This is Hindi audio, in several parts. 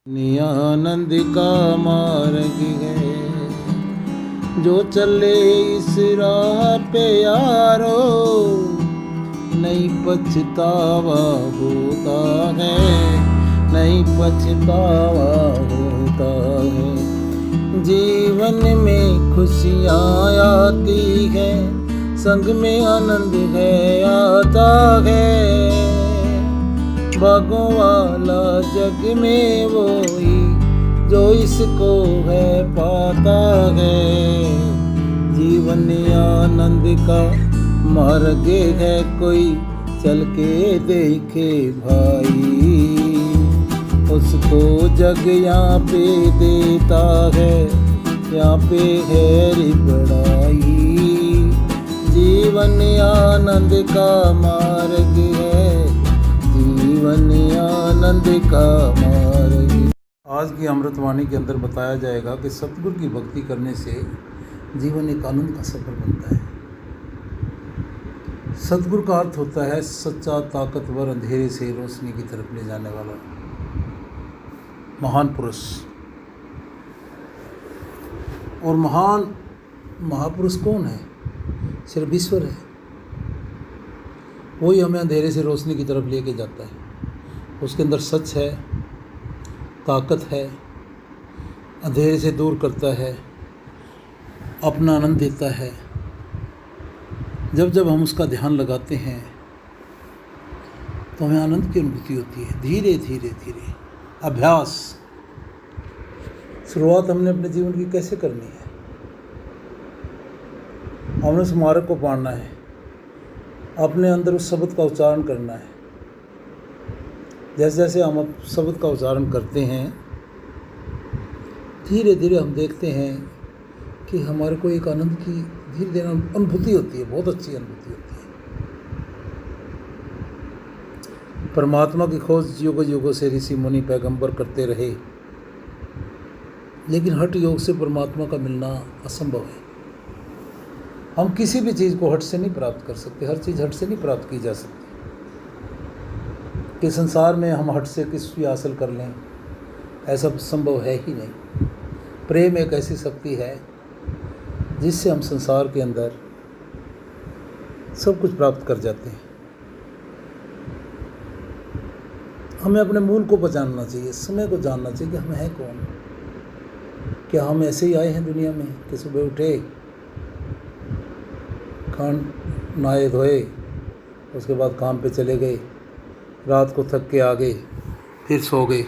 आनंद का मार्ग है जो चले इस राह पे यारो, नहीं पछतावा होता है, नहीं पछतावा होता है। जीवन में खुशियाँ आती है, संग में आनंद है आता है। भागों वाला जग में वो ही जो इसको है पाता है। जीवन आनंद का मार्ग है, कोई चल के देखे भाई, उसको जग यहाँ पे देता है, यहाँ पे है बड़ाई। जीवन आनंद का मार्ग है, जीवन आनंद का मार्ग। आज की अमृतवाणी के अंदर बताया जाएगा कि सतगुरु की भक्ति करने से जीवन एक आनंद का सफर बनता है। सतगुरु का अर्थ होता है सच्चा, ताकतवर, अंधेरे से रोशनी की तरफ ले जाने वाला महान पुरुष। और महान महापुरुष कौन है? सिर्फ ईश्वर है। वही हमें अंधेरे से रोशनी की तरफ लेके जाता है। उसके अंदर सच है, ताकत है, अंधेरे से दूर करता है, अपना आनंद देता है। जब जब हम उसका ध्यान लगाते हैं तो हमें आनंद की अनुभूति होती है। धीरे धीरे धीरे अभ्यास। शुरुआत हमने अपने जीवन की कैसे करनी है? हमने उस मार्ग को पाना है, अपने अंदर उस शब्द का उच्चारण करना है। जैसे जैसे हम शब्द का उच्चारण करते हैं, धीरे धीरे हम देखते हैं कि हमारे को एक आनंद की धीरे धीरे अनुभूति होती है, बहुत अच्छी अनुभूति होती है। परमात्मा की खोज युगों युगों से ऋषि मुनि पैगंबर करते रहे, लेकिन हठ योग से परमात्मा का मिलना असंभव है। हम किसी भी चीज़ को हट से नहीं प्राप्त कर सकते, हर चीज़ हट से नहीं प्राप्त की जा सकती। कि संसार में हम हट से किस भी हासिल कर लें, ऐसा संभव है ही नहीं। प्रेम एक ऐसी शक्ति है जिससे हम संसार के अंदर सब कुछ प्राप्त कर जाते हैं। हमें अपने मूल को पहचानना चाहिए, समय को जानना चाहिए कि हम हैं कौन। क्या हम ऐसे ही आए हैं दुनिया में कि सुबह उठे, नहाए धोए, उसके बाद काम पे चले गए, रात को थक के आ गए, फिर सो गए?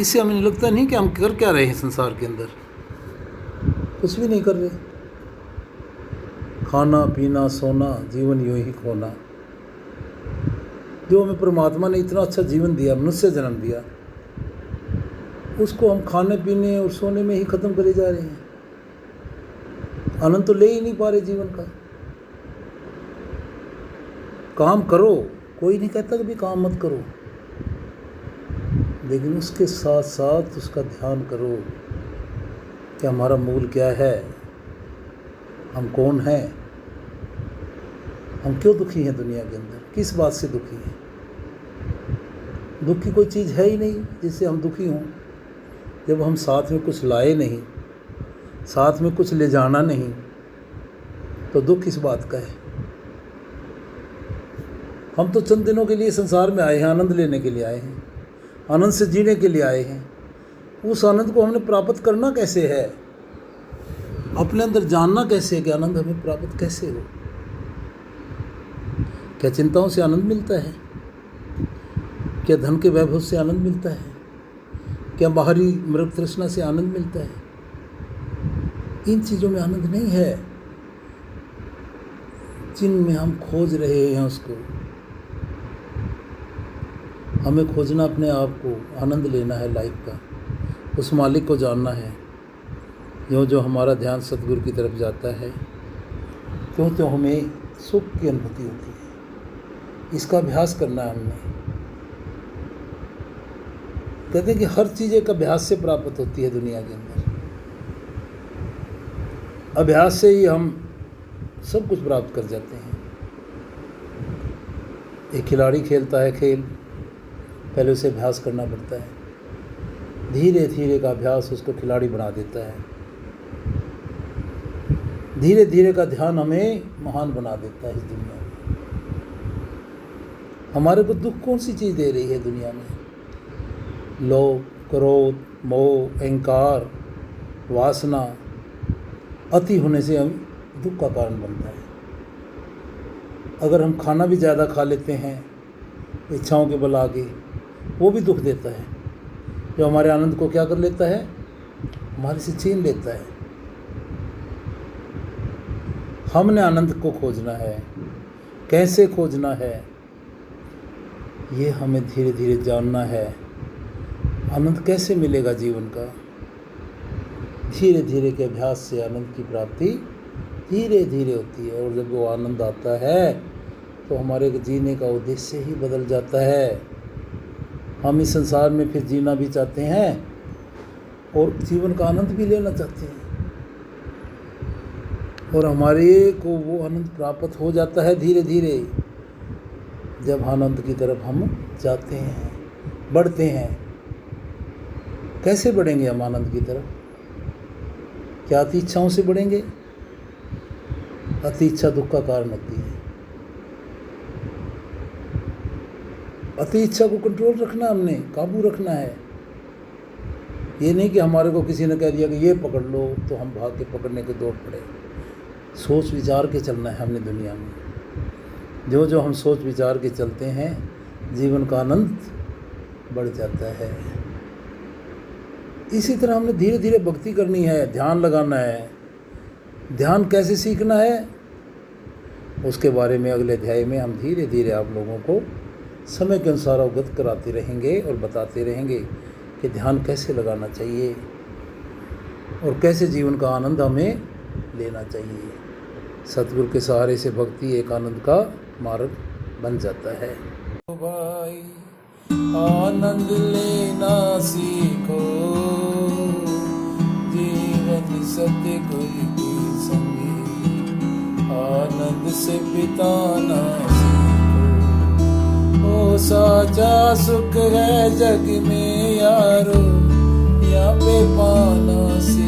इससे हमें लगता नहीं कि हम कर क्या रहे हैं संसार के अंदर। कुछ भी नहीं कर रहे। खाना पीना सोना, जीवन यूं ही खोना। जो हमें परमात्मा ने इतना अच्छा जीवन दिया, मनुष्य जन्म दिया, उसको हम खाने पीने और सोने में ही ख़त्म करे जा रहे हैं। आनंद तो ले ही नहीं पा रहे जीवन का। काम करो, कोई नहीं कहता कि भी काम मत करो, लेकिन उसके साथ साथ उसका ध्यान करो कि हमारा मूल क्या है, हम कौन हैं, हम क्यों दुखी हैं दुनिया के अंदर, किस बात से दुखी हैं। दुख की कोई चीज़ है ही नहीं जिससे हम दुखी हों। जब हम साथ में कुछ लाए नहीं, साथ में कुछ ले जाना नहीं, तो दुख किस बात का है। हम तो चंद दिनों के लिए संसार में आए हैं, आनंद लेने के लिए आए हैं, आनंद से जीने के लिए आए हैं। उस आनंद को हमने प्राप्त करना कैसे है, अपने अंदर जानना कैसे है कि आनंद हमें प्राप्त कैसे हो। क्या चिंताओं से आनंद मिलता है? क्या धन के वैभव से आनंद मिलता है? क्या बाहरी मृग तृष्णा से आनंद मिलता है? इन चीज़ों में आनंद नहीं है जिनमें हम खोज रहे हैं उसको। हमें खोजना अपने आप को, आनंद लेना है लाइफ का, उस मालिक को जानना है। जो जो हमारा ध्यान सतगुरु की तरफ जाता है, क्यों तो हमें सुख की अनुभूति होती है। इसका अभ्यास करना है हमने। कहते हैं कि हर चीज़ एक अभ्यास से प्राप्त होती है दुनिया के अंदर। अभ्यास से ही हम सब कुछ प्राप्त कर जाते हैं। एक खिलाड़ी खेलता है खेल, पहले उसे अभ्यास करना पड़ता है। धीरे धीरे का अभ्यास उसको खिलाड़ी बना देता है। धीरे धीरे का ध्यान हमें महान बना देता है इस दुनिया में। हमारे को दुख कौन सी चीज़ दे रही है दुनिया में? लोभ, क्रोध, मोह, अहंकार, वासना अति होने से हम दुख का कारण बनता है। अगर हम खाना भी ज़्यादा खा लेते हैं इच्छाओं के बल आगे, वो भी दुख देता है। जो हमारे आनंद को क्या कर लेता है? हमारे से छीन लेता है। हमने आनंद को खोजना है। कैसे खोजना है ये हमें धीरे धीरे जानना है। आनंद कैसे मिलेगा जीवन का? धीरे धीरे के अभ्यास से आनंद की प्राप्ति धीरे धीरे होती है। और जब वो आनंद आता है तो हमारे जीने का उद्देश्य ही बदल जाता है। हम इस संसार में फिर जीना भी चाहते हैं और जीवन का आनंद भी लेना चाहते हैं, और हमारे को वो आनंद प्राप्त हो जाता है धीरे धीरे जब आनंद की तरफ हम जाते हैं, बढ़ते हैं। कैसे बढ़ेंगे हम आनंद की तरफ? क्या अति इच्छाओं से बढ़ेंगे? अति इच्छा दुख का कारण होती है। अति इच्छा को कंट्रोल रखना, हमने काबू रखना है। ये नहीं कि हमारे को किसी ने कह दिया कि ये पकड़ लो तो हम भाग के पकड़ने के दौड़ पड़े। सोच विचार के चलना है हमने दुनिया में। जो जो हम सोच विचार के चलते हैं जीवन का आनंद बढ़ जाता है। इसी तरह हमने धीरे धीरे भक्ति करनी है, ध्यान लगाना है। ध्यान कैसे सीखना है उसके बारे में अगले अध्याय में हम धीरे धीरे आप लोगों को समय के अनुसार अवगत कराते रहेंगे और बताते रहेंगे कि ध्यान कैसे लगाना चाहिए और कैसे जीवन का आनंद हमें लेना चाहिए। सतगुरु के सहारे से भक्ति एक आनंद का मार्ग बन जाता है। भाई आनंद लेना सीखो, जीवन सतगुरु की संगी, आनंद से बिताना सीखो। ओ साचा सुख है जग में यारो, यहाँ पे पाना सीखो।